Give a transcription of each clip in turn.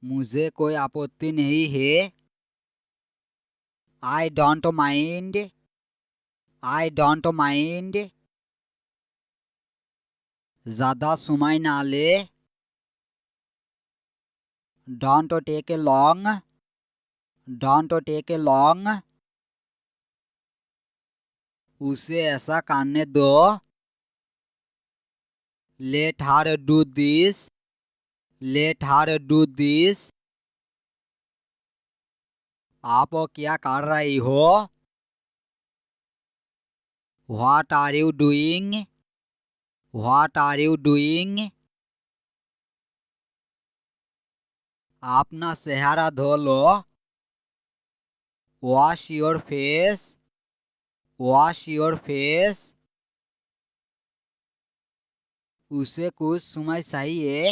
मुझे कोई आपत्ति नहीं है। I don't mind. I don't mind. ज़्यादा समय ना ले। Don't take a long. Don't take a long. उसे ऐसा करने दो। Let her do this. Let her do this. आप क्या कर रही हो? What are you doing? What are you doing? अपना चेहरा धो लो। Wash your face. Wash your face. उसे कुछ समय चाहिए।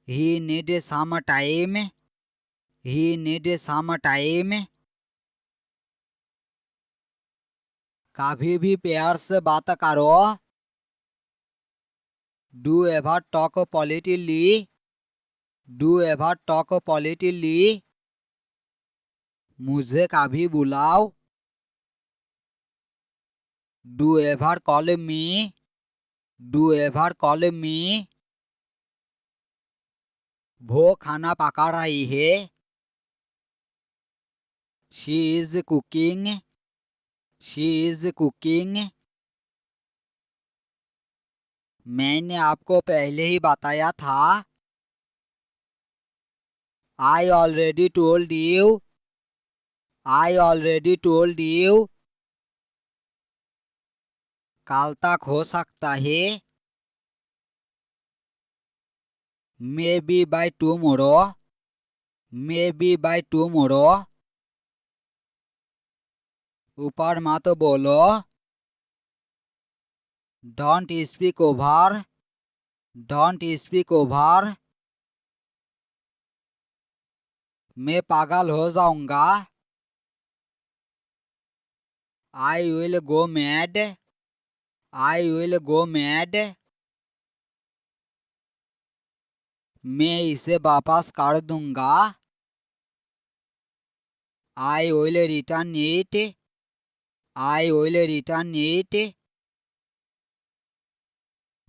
He need some time. He need some time. कभी भी प्यार से बात करो। Do ever talk politically. Do ever talk politically. मुझे कभी बुलाओ। Do ever call me. Do ever call मी। वो खाना पका रही है। She is cooking. She is cooking. मैंने आपको पहले ही बताया था। I already told you. I already told you. कल तक हो सकता है। May be by tomorrow. May be by tomorrow. ऊपर मत बोलो। Don't speak over. Don't speak over. मैं पागल हो जाऊंगा। I will go mad. I will go mad. मैं इसे वापस कर दूंगा। I will return it. I will return it.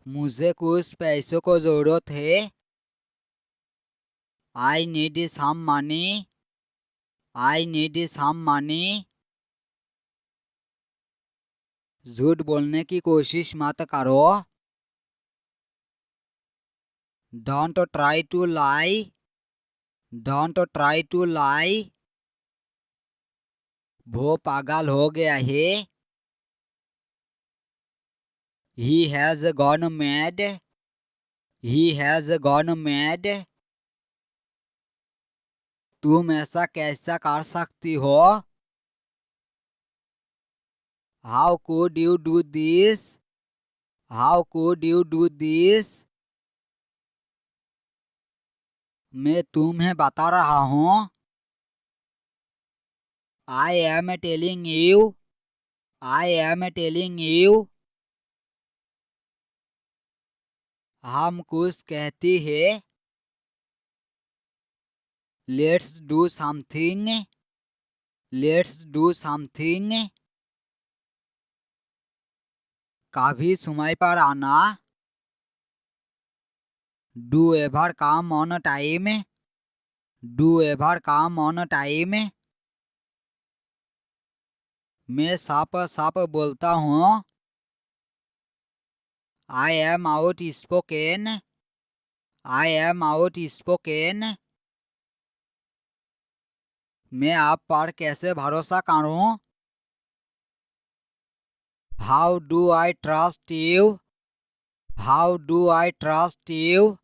मुझे कुछ पैसों को जरूरत है। I need some money. I need some money. झूठ बोलने की कोशिश मत करो। Don't try to lie. Don't try to lie. वो पागल हो गया है। He has gone mad. He has gone mad. तुम ऐसा कैसा कर सकती हो? How could you do this? How could you do this? मैं तुम्हें बता रहा हूँ। I am telling you. I am telling you. हम कुछ कहती है। Let's do something. Let's do something. कभी समय पर आना। Do ever come on time. Do ever come on time. मैं साफ साफ बोलता हूँ। I am out spoken. I am out spoken. मैं आप पर कैसे भरोसा करूँ? How do I trust you? How do I trust you?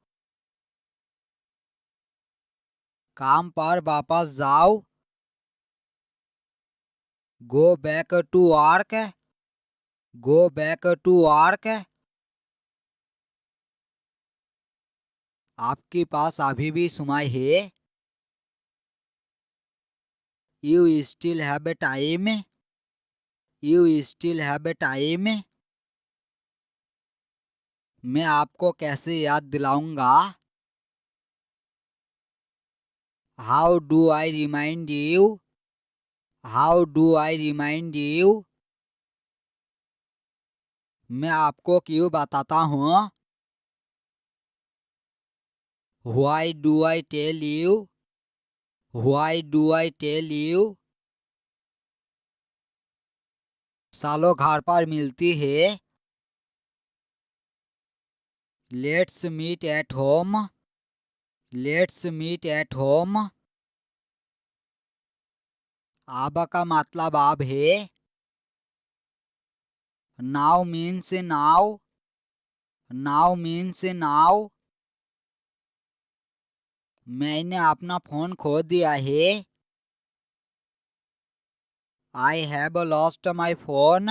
काम पर वापस जाओ। Go back to work. Go back to work. आपके पास अभी भी समय है। You still have time. You still have time. मैं आपको कैसे याद दिलाऊंगा? How do I remind you? How do I remind you? मैं आपको क्यों बताता हूँ? Why do I tell you? Why do I tell you? सालों घर पर मिलती है। Let's meet at home. Let's meet at home. अब का मतलब अब है। Now means now. Now means now. मैंने अपना फोन खो दिया है। I have lost my phone.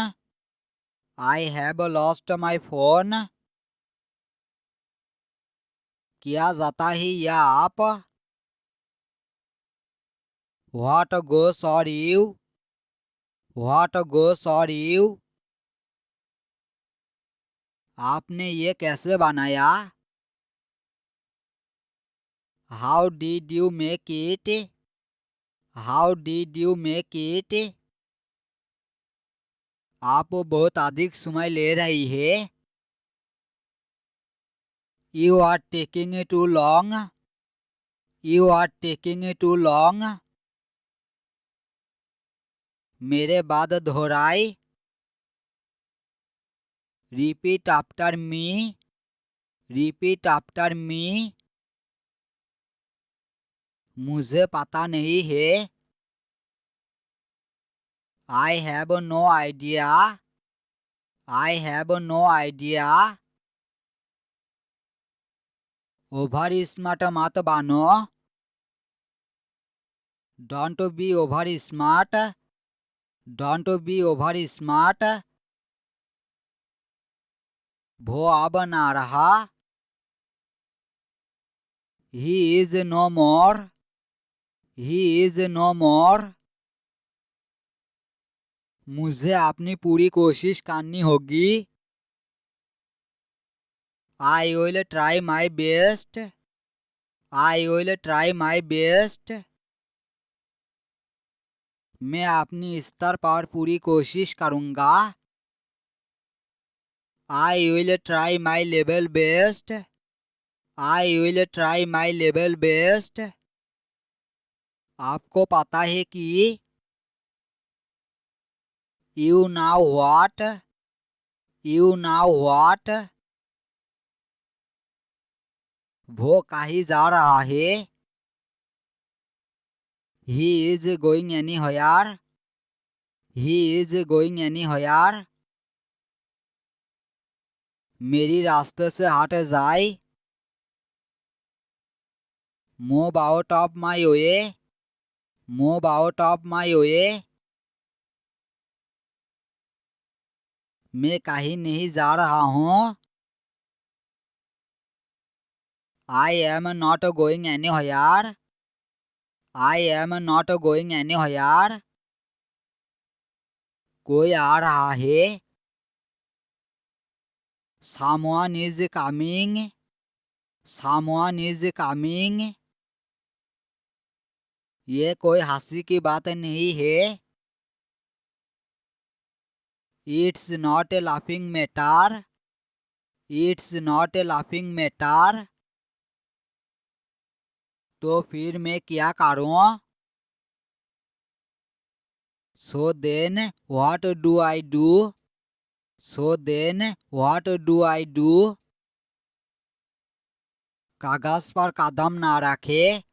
I have lost my phone. किया जाता है या आप? What goes are you? What goes are you? आपने ये कैसे बनाया? How did you make it? How did you make it? आप बहुत अधिक समय ले रही है। You are taking too long. You are taking too long. मेरे बाद दोहराई। Repeat after me. Repeat after me. मुझे पता नहीं है। I have no idea. I have no idea. Over smart मत बनो। Don't be over smart. Don't be over smart. वो अब ना रहा। He is no more. He is no more. मुझे अपनी पूरी कोशिश करनी होगी। I will try my best. I will try my best. मैं अपनी स्तर पर पूरी कोशिश करूँगा। I will try my level best. I will try my level best. आपको पता है कि You know what? You know what? वो कहीं जा रहा है। He is going anywhere. He is going anywhere. मेरी रास्ते से हट जाए। Move out of my way. Move out of my way. मैं कहीं नहीं जा रहा हूँ। I am not going anywhere. I am not going anywhere. कोई आ रहा है। Someone is coming. Someone is coming. ये कोई हंसी की बात नहीं है। It's not a laughing matter. It's not a laughing matter. तो फिर मैं क्या करूँ? So then what do I do? So then what do I do? कागज पर कदम ना रखे।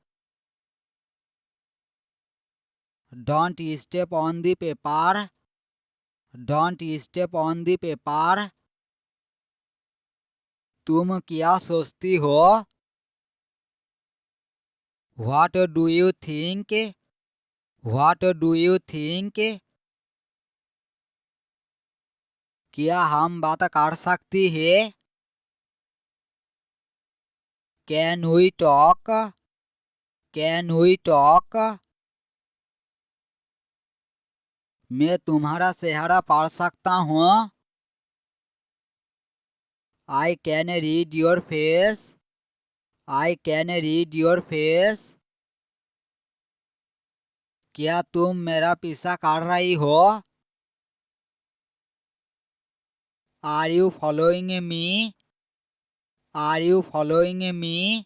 Don't step on the paper. Don't step on the paper. तुम क्या सोचती हो? What do you think? What do you think? क्या हम बात कर सकती है? Can we talk? Can we talk? मैं तुम्हारा चेहरा पढ़ सकता हूँ। I can read your face. I can read your face. क्या तुम मेरा पीछा कर रही हो? Are you following me? Are you following me?